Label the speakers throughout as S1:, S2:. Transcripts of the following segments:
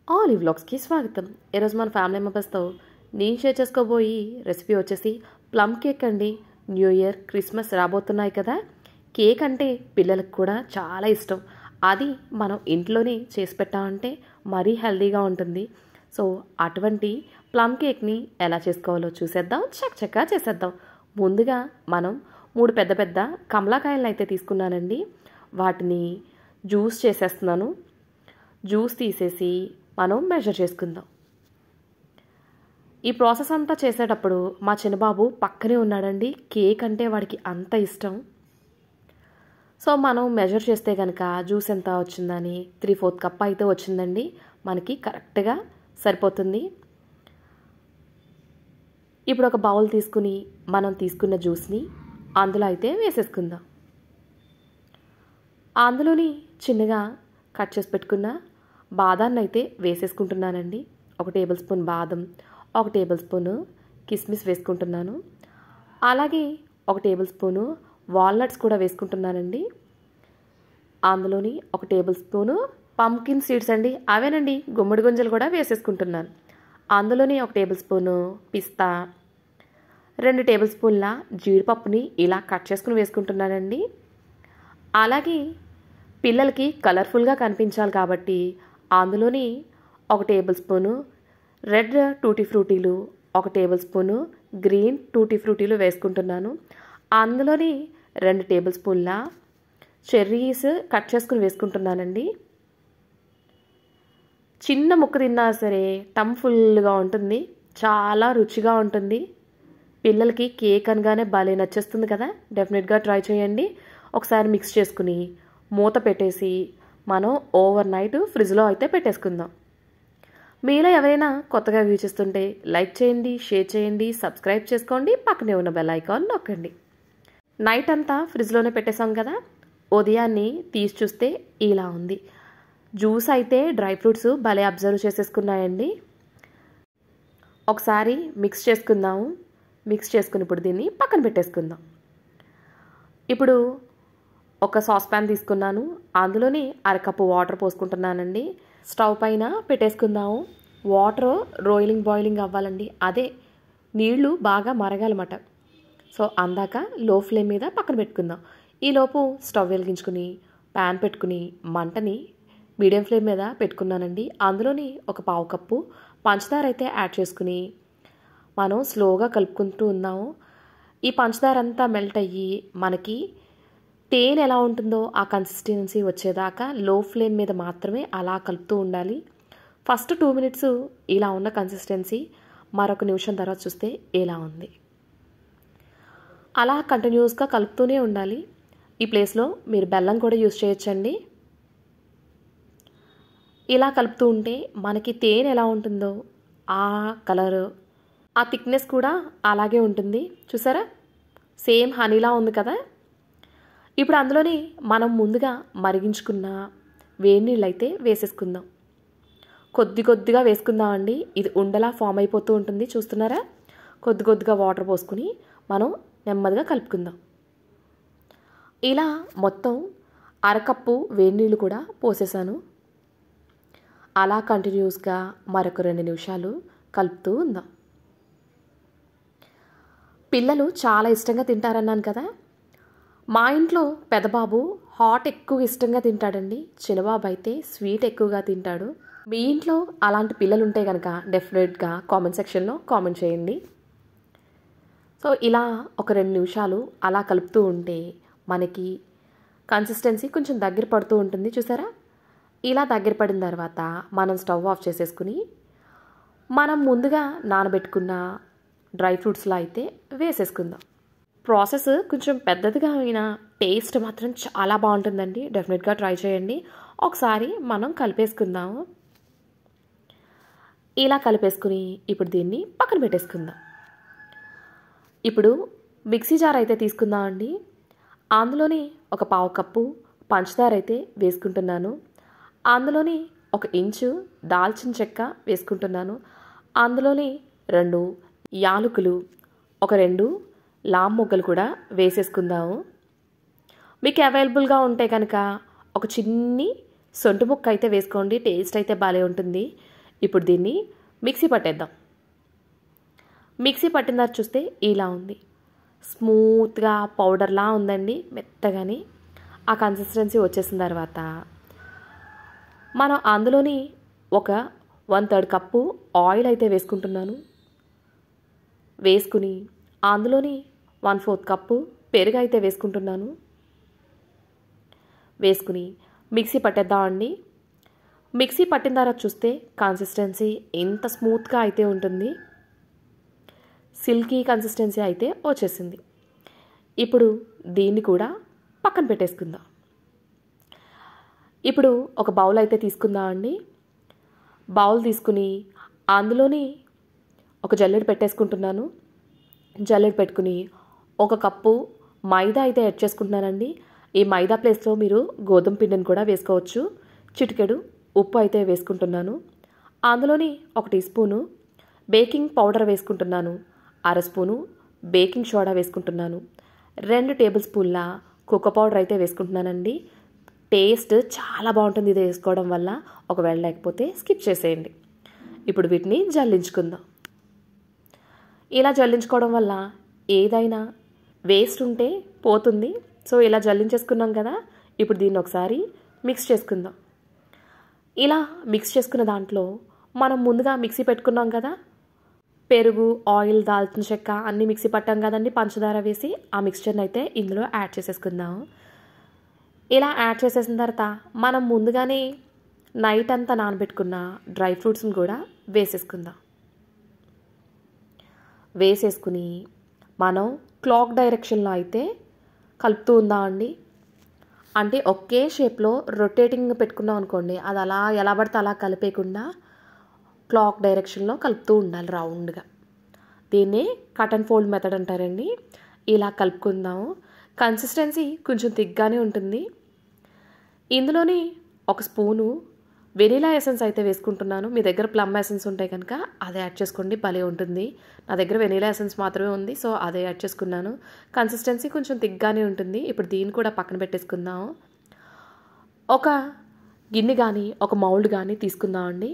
S1: All ఈ వ్లాగ్స్కి స్వాగతం. ఈరోజు మన ఫ్యామిలీ మెంబర్స్తో నేను షేర్ చేసుకోబోయి రెసిపీ వచ్చేసి ప్లమ్ కేక్ అండి. న్యూ ఇయర్, క్రిస్మస్ రాబోతున్నాయి కదా. కేక్ అంటే పిల్లలకు కూడా చాలా ఇష్టం. అది మనం ఇంట్లోనే చేసి పెట్టామంటే మరీ హెల్తీగా ఉంటుంది. సో అటువంటి ప్లమ్ కేక్ని ఎలా చేసుకోవాలో చూసేద్దాం, చక్కగా చేసేద్దాం. ముందుగా మనం 3 పెద్ద పెద్ద కమలాకాయలను అయితే తీసుకున్నానండి. వాటిని జ్యూస్ చేసేస్తున్నాను. జ్యూస్ తీసేసి మనం మెజర్ చేసుకుందాం. ఈ ప్రాసెస్ అంతా చేసేటప్పుడు మా చిన్నబాబు పక్కనే ఉన్నాడండి. కేక్ అంటే వాడికి అంత ఇష్టం. సో మనం మెజర్ చేస్తే కనుక జ్యూస్ ఎంత వచ్చిందని 3/4 కప్ అయితే వచ్చిందండి. మనకి కరెక్ట్గా సరిపోతుంది. ఇప్పుడు ఒక బౌల్ తీసుకుని మనం తీసుకున్న జ్యూస్ని అందులో అయితే వేసేసుకుందాం. అందులోని చిన్నగా కట్ చేసి పెట్టుకున్న బాదాన్ని అయితే వేసేసుకుంటున్నానండి. 1 టేబుల్ స్పూన్ బాదం, 1 టేబుల్ స్పూను కిస్మిస్ వేసుకుంటున్నాను. అలాగే 1 టేబుల్ స్పూను వాల్నట్స్ కూడా వేసుకుంటున్నానండి. అందులోని 1 టేబుల్ స్పూను పంకిన్ సీడ్స్ అండి, అవేనండి, గుమ్మడి గుంజలు కూడా వేసేసుకుంటున్నాను. అందులోని 1 టేబుల్ స్పూను పిస్తా, 2 టేబుల్ స్పూన్ల జీడిపప్పుని ఇలా కట్ చేసుకుని వేసుకుంటున్నానండి. అలాగే పిల్లలకి కలర్ఫుల్గా కనిపించాలి కాబట్టి అందులోని 1 టేబుల్ స్పూను రెడ్ టూటీ ఫ్రూటీలు, 1 టేబుల్ స్పూను గ్రీన్ టూటీ ఫ్రూటీలు వేసుకుంటున్నాను. అందులోని 2 టేబుల్ స్పూన్ల చెర్రీస్ కట్ చేసుకుని వేసుకుంటున్నానండి. చిన్న ముక్క తిన్నా సరే టమ్ ఫుల్గా ఉంటుంది, చాలా రుచిగా ఉంటుంది. పిల్లలకి కేక్ అనగానే భలే నచ్చేస్తుంది కదా. డెఫినెట్గా ట్రై చేయండి. ఒకసారి మిక్స్ చేసుకుని మూత పెట్టేసి మనం ఓవర్ నైట్ ఫ్రిడ్జ్లో అయితే పెట్టేసుకుందాం. మీలో ఎవరైనా కొత్తగా వీక్షిస్తుంటే లైక్ చేయండి, షేర్ చేయండి, సబ్స్క్రైబ్ చేసుకోండి, పక్కనే ఉన్న బెల్ ఐకాన్ నొక్కండి. నైట్ అంతా ఫ్రిడ్జ్లోనే పెట్టేసాం కదా. ఉదయాన్నే తీసి చూస్తే ఇలా ఉంది. జ్యూస్ అయితే డ్రై ఫ్రూట్స్ భలే అబ్జర్వ్ చేసేసుకున్నాయండి. ఒకసారి మిక్స్ చేసుకుందాము. మిక్స్ చేసుకుని ఇప్పుడు దీన్ని పక్కన పెట్టేసుకుందాం. ఇప్పుడు ఒక సాస్ ప్యాన్ తీసుకున్నాను. అందులోని 1/2 కప్పు వాటర్ పోసుకుంటున్నానండి. స్టవ్ పైన పెట్టేసుకుందాము. వాటర్ బాయిలింగ్ అవ్వాలండి. అదే నీళ్లు బాగా మరగాలన్నమాట. సో అందాక లో ఫ్లేమ్ మీద పక్కన పెట్టుకుందాం. ఈలోపు స్టవ్ వెలిగించుకుని ప్యాన్ పెట్టుకుని మంటని మీడియం ఫ్లేమ్ మీద పెట్టుకున్నానండి. అందులోని 1/4 కప్పు పంచదార అయితే యాడ్ చేసుకుని మనం స్లోగా కలుపుకుంటూ ఉన్నాము. ఈ పంచదార అంతా మెల్ట్ అయ్యి మనకి తేనె ఎలా ఉంటుందో ఆ కన్సిస్టెన్సీ వచ్చేదాకా లో ఫ్లేమ్ మీద మాత్రమే అలా కలుపుతూ ఉండాలి. ఫస్ట్ 2 మినిట్స్ ఇలా ఉన్న కన్సిస్టెన్సీ మరొక నిమిషం తర్వాత చూస్తే ఇలా ఉంది. అలా కంటిన్యూస్గా కలుపుతూనే ఉండాలి. ఈ ప్లేస్లో మీరు బెల్లం కూడా యూజ్ చేయొచ్చండి. ఇలా కలుపుతూ ఉంటే మనకి తేనె ఎలా ఉంటుందో ఆ కలరు, ఆ థిక్నెస్ కూడా అలాగే ఉంటుంది. చూసారా, సేమ్ హనీలా ఉంది కదా. ఇప్పుడు అందులోని మనం ముందుగా మరిగించుకున్న వేడి నీళ్ళు అయితే వేసేసుకుందాం. కొద్దిగా వేసుకుందామండి. ఇది ఉండలా ఫామ్ అయిపోతూ ఉంటుంది, చూస్తున్నారా. కొద్దిగా వాటర్ పోసుకుని మనం నెమ్మదిగా కలుపుకుందాం. ఇలా మొత్తం 1/2 కప్పు వేడి నీళ్ళు కూడా పోసేసాను. అలా కంటిన్యూస్గా మరొక 2 నిమిషాలు కలుపుతూ ఉందాం. పిల్లలు చాలా ఇష్టంగా తింటారన్నాను కదా. మా ఇంట్లో పెద్దబాబు హాట్ ఎక్కువ ఇష్టంగా తింటాడండి. చిన్నబాబు అయితే స్వీట్ ఎక్కువగా తింటాడు. మీ ఇంట్లో అలాంటి పిల్లలు ఉంటే కనుక డెఫినెట్గా కామెంట్ సెక్షన్లో కామెంట్ చేయండి. సో ఇలా ఒక 2 నిమిషాలు అలా కలుపుతూ ఉంటే మనకి కన్సిస్టెన్సీ కొంచెం దగ్గర పడుతూ ఉంటుంది, చూసారా. ఇలా దగ్గర పడిన తర్వాత మనం స్టవ్ ఆఫ్ చేసేసుకుని మనం ముందుగా నానబెట్టుకున్న డ్రై ఫ్రూట్స్లో అయితే వేసేసుకుందాం. ప్రాసెస్ కొంచెం పెద్దదిగా అయినా టేస్ట్ మాత్రం చాలా బాగుంటుందండి. డెఫినెట్గా ట్రై చేయండి. ఒకసారి మనం కలిపేసుకుందాము. ఇలా కలిపేసుకుని ఇప్పుడు దీన్ని పక్కన పెట్టేసుకుందాం. ఇప్పుడు మిక్సీ జార్ అయితే తీసుకుందామండి. అందులోని 1/4 కప్పు పంచదార అయితే వేసుకుంటున్నాను. అందులోని 1 ఇంచు దాల్చిన చెక్క వేసుకుంటున్నాను. అందులోని 2 యాలకులు, 2 లామ్ మొగ్గలు కూడా వేసేసుకుందాము. మీకు అవైలబుల్గా ఉంటే కనుక ఒక చిన్ని సొంటి ముక్క అయితే వేసుకోండి. టేస్ట్ అయితే భలే ఉంటుంది. ఇప్పుడు దీన్ని మిక్సీ పట్టేద్దాం. మిక్సీ పట్టిన తర్వాత చూస్తే ఇలా ఉంది, స్మూత్గా పౌడర్లా ఉందండి, మెత్తగాని. ఆ కన్సిస్టెన్సీ వచ్చేసిన తర్వాత మనం అందులోని ఒక 1/3 కప్పు ఆయిల్ అయితే వేసుకుంటున్నాను. వేసుకుని అందులోని 1/4 కప్పు పెరుగు అయితే వేసుకుంటున్నాను. వేసుకుని మిక్సీ పట్టేద్దామండి. మిక్సీ పట్టిన తర్వాత చూస్తే కన్సిస్టెన్సీ ఎంత స్మూత్గా అయితే ఉంటుంది, సిల్కీ కన్సిస్టెన్సీ అయితే వచ్చేసింది. ఇప్పుడు దీన్ని కూడా పక్కన పెట్టేసుకుందాం. ఇప్పుడు ఒక బౌల్ అయితే తీసుకుందామండి. బౌల్ తీసుకుని అందులోని ఒక జల్లెడ పెట్టేసుకుంటున్నాను. జల్లెడ పెట్టుకుని 1 కప్పు మైదా అయితే యాడ్ చేసుకుంటున్నానండి. ఈ మైదా ప్లేస్లో మీరు గోధుమ పిండిని కూడా వేసుకోవచ్చు. చిటికెడు ఉప్పు అయితే వేసుకుంటున్నాను. అందులోని 1 టీ స్పూను బేకింగ్ పౌడర్ వేసుకుంటున్నాను. 1/2 స్పూను బేకింగ్ సోడా వేసుకుంటున్నాను. 2 టేబుల్ స్పూన్ల కోకో పౌడర్ అయితే వేసుకుంటున్నానండి. టేస్ట్ చాలా బాగుంటుంది ఇది వేసుకోవడం వల్ల. ఒకవేళ లేకపోతే స్కిప్ చేసేయండి. ఇప్పుడు వీటిని జల్లించుకుందాం. ఇలా జల్లించుకోవడం వల్ల ఏదైనా వేస్ట్ ఉంటే పోతుంది. సో ఇలా జల్లించేసుకున్నాం కదా, ఇప్పుడు దీన్ని ఒకసారి మిక్స్ చేసుకుందాం. ఇలా మిక్స్ చేసుకున్న దాంట్లో మనం ముందుగా మిక్సీ పెట్టుకున్నాం కదా, పెరుగు, ఆయిల్, దాల్చిన చెక్క అన్నీ మిక్సీ పట్టాం కదండి, పంచదార వేసి ఆ మిక్స్చర్ని అయితే ఇందులో యాడ్ చేసేసుకుందాం. ఇలా యాడ్ చేసేసిన తర్వాత మనం ముందుగానే నైట్ అంతా నానబెట్టుకున్న డ్రై ఫ్రూట్స్ని కూడా వేసేసుకుందాం. వేసేసుకుని మనం క్లాక్ డైరెక్షన్లో అయితే కలుపుతూ ఉందామండి. అంటే ఒకే షేప్లో రొటేటింగ్ పెట్టుకున్నాం అనుకోండి, అది అలా ఎలా పడితే అలా కలిపేయకుండా క్లాక్ డైరెక్షన్లో కలుపుతూ ఉండాలి రౌండ్గా. దీన్నే కట్ అండ్ ఫోల్డ్ మెథడ్ అంటారండి. ఇలా కలుపుకుందాము. కన్సిస్టెన్సీ కొంచెం థిక్గానే ఉంటుంది. ఇందులోని 1 స్పూను వెనీలా ఎసెన్స్ అయితే వేసుకుంటున్నాను. మీ దగ్గర ప్లమ్ ఎసెన్స్ ఉంటే కనుక అదే యాడ్ చేసుకోండి, భలే ఉంటుంది. నా దగ్గర వెనీలా ఎసెన్స్ మాత్రమే ఉంది, సో అదే యాడ్ చేసుకున్నాను. కన్సిస్టెన్సీ కొంచెం థిక్గానే ఉంటుంది. ఇప్పుడు దీన్ని కూడా పక్కన పెట్టేసుకుందాము. ఒక గిన్నె కానీ ఒక మౌల్డ్ కానీ తీసుకుందామండి.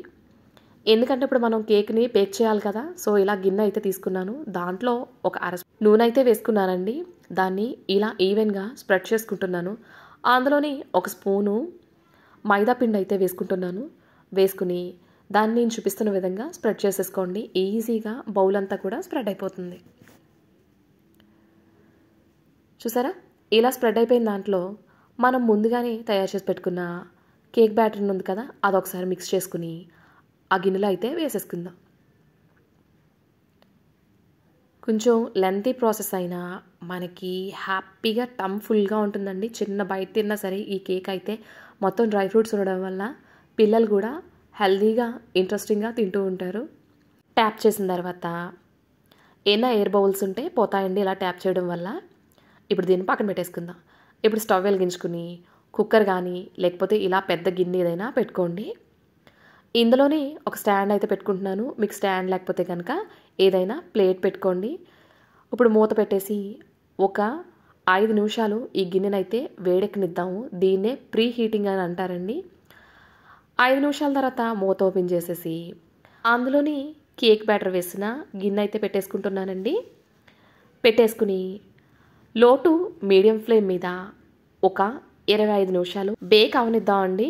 S1: ఎందుకంటే ఇప్పుడు మనం కేక్ని బేక్ చేయాలి కదా, సో ఇలా గిన్నె అయితే తీసుకున్నాను. దాంట్లో ఒక 1/2 నూనె అయితే వేసుకున్నానండి. దాన్ని ఇలా ఈవెన్గా స్ప్రెడ్ చేసుకుంటున్నాను. అందులోని 1 స్పూను మైదా పిండి అయితే వేసుకుంటున్నాను. వేసుకుని దాన్ని నేను చూపిస్తున్న విధంగా స్ప్రెడ్ చేసేసుకోండి. ఈజీగా బౌల్ అంతా కూడా స్ప్రెడ్ అయిపోతుంది. చూసారా, ఇలా స్ప్రెడ్ అయిపోయిన దాంట్లో మనం ముందుగానే తయారు చేసి పెట్టుకున్న కేక్ బ్యాటర్ ఉంది కదా, అదొకసారి మిక్స్ చేసుకుని ఆ గిన్నెలో అయితే వేసేసుకుందాం. కొంచెం లెంతీ ప్రాసెస్ అయినా మనకి హ్యాపీగా టమ్ ఫుల్గా ఉంటుందండి. చిన్న బయట తిన్నా సరే ఈ కేక్ అయితే మొత్తం డ్రై ఫ్రూట్స్ ఉండడం వల్ల పిల్లలు కూడా హెల్తీగా ఇంట్రెస్టింగ్గా తింటూ ఉంటారు. ట్యాప్ చేసిన తర్వాత ఏమైనా ఎయిర్ బౌల్స్ ఉంటే పోతాయండి ఇలా ట్యాప్ చేయడం వల్ల. ఇప్పుడు దీన్ని పక్కన పెట్టేసుకుందాం. ఇప్పుడు స్టవ్ వెలిగించుకుని కుక్కర్ కానీ లేకపోతే ఇలా పెద్ద గిన్నె ఏదైనా పెట్టుకోండి. ఇందులోనే ఒక స్టాండ్ అయితే పెట్టుకుంటున్నాను. మీకు స్టాండ్ లేకపోతే కనుక ఏదైనా ప్లేట్ పెట్టుకోండి. ఇప్పుడు మూత పెట్టేసి ఒక 5 నిమిషాలు ఈ గిన్నెనైతే వేడెక్కనిద్దాము. దీన్నే ప్రీ హీటింగ్ అని అంటారండి. 5 నిమిషాల తర్వాత మూత ఓపెన్ చేసేసి అందులోని కేక్ బ్యాటర్ వేసిన గిన్నె అయితే పెట్టేసుకుంటున్నానండి. పెట్టేసుకుని లో టు మీడియం ఫ్లేమ్ మీద ఒక 25 నిమిషాలు బేక్ అవనిద్దామండి.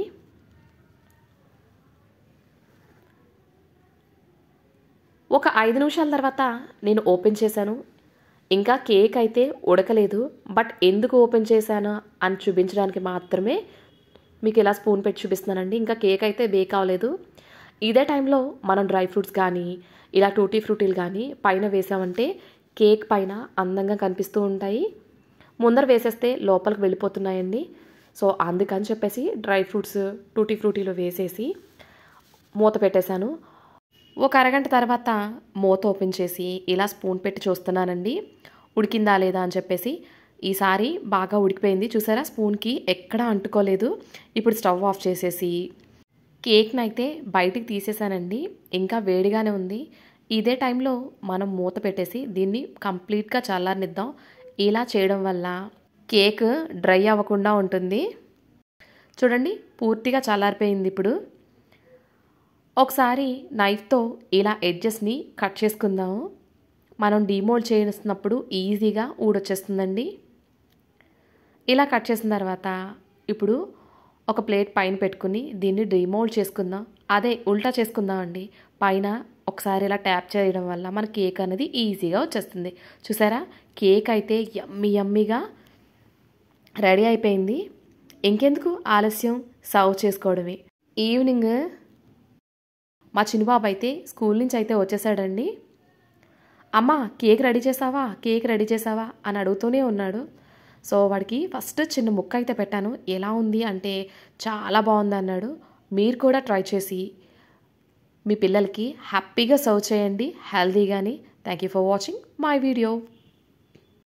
S1: ఒక 5 నిమిషాల తర్వాత నేను ఓపెన్ చేశాను. ఇంకా కేక్ అయితే ఉడకలేదు. బట్ ఎందుకు ఓపెన్ చేశాను అని చూపించడానికి మాత్రమే మీకు ఇలా స్పూన్ పెట్టి చూపిస్తున్నానండి. ఇంకా కేక్ అయితే బేక్ అవ్వలేదు. ఇదే టైంలో మనం డ్రై ఫ్రూట్స్ కానీ ఇలా టూటీ ఫ్రూటీలు కానీ పైన వేసామంటే కేక్ పైన అందంగా కనిపిస్తూ ఉంటాయి. ముందర వేసేస్తే లోపలికి వెళ్ళిపోతున్నాయండి. సో అందుకని చెప్పేసి డ్రై ఫ్రూట్స్ టూటీ ఫ్రూటీలు వేసేసి మూత పెట్టేశాను. ఒక అరగంట తర్వాత మూత ఓపెన్ చేసి ఇలా స్పూన్ పెట్టి చూస్తున్నానండి ఉడికిందా లేదా అని చెప్పేసి. ఈసారి బాగా ఉడికిపోయింది. చూసారా, స్పూన్కి ఎక్కడా అంటుకోలేదు. ఇప్పుడు స్టవ్ ఆఫ్ చేసేసి కేక్ని అయితే బయటికి తీసేసానండి. ఇంకా వేడిగానే ఉంది. ఇదే టైంలో మనం మూత పెట్టేసి దీన్ని కంప్లీట్గా చల్లారనిద్దాం. ఇలా చేయడం వల్ల కేక్ డ్రై అవ్వకుండా ఉంటుంది. చూడండి, పూర్తిగా చల్లారిపోయింది. ఇప్పుడు ఒకసారి నైఫ్తో ఇలా ఎడ్జెస్ని కట్ చేసుకుందాము. మనం డీమోల్డ్ చేసినప్పుడు ఈజీగా ఊడొచ్చేస్తుందండి. ఇలా కట్ చేసిన తర్వాత ఇప్పుడు ఒక ప్లేట్ పైన పెట్టుకుని దీన్ని డీమోల్డ్ చేసుకుందాం. అదే ఉల్టా చేసుకుందామండి. పైన ఒకసారి ఇలా ట్యాప్ చేయడం వల్ల మన కేక్ అనేది ఈజీగా వచ్చేస్తుంది. చూసారా, కేక్ అయితే యమ్మీగా రెడీ అయిపోయింది. ఇంకెందుకు ఆలస్యం, సర్వ్ చేసుకోవడమే. ఈవినింగ్ మా చిన్నబాబు అయితే స్కూల్ నుంచి అయితే వచ్చేసాడండి. అమ్మ కేక్ రెడీ చేసావా అని అడుగుతూనే ఉన్నాడు. సో వాడికి ఫస్ట్ చిన్న ముక్క అయితే పెట్టాను. ఎలా ఉంది అంటే చాలా బాగుంది అన్నాడు. మీరు కూడా ట్రై చేసి మీ పిల్లలకి హ్యాపీగా సర్వ్ చేయండి, హెల్తీగాని. Thank you for watching my video.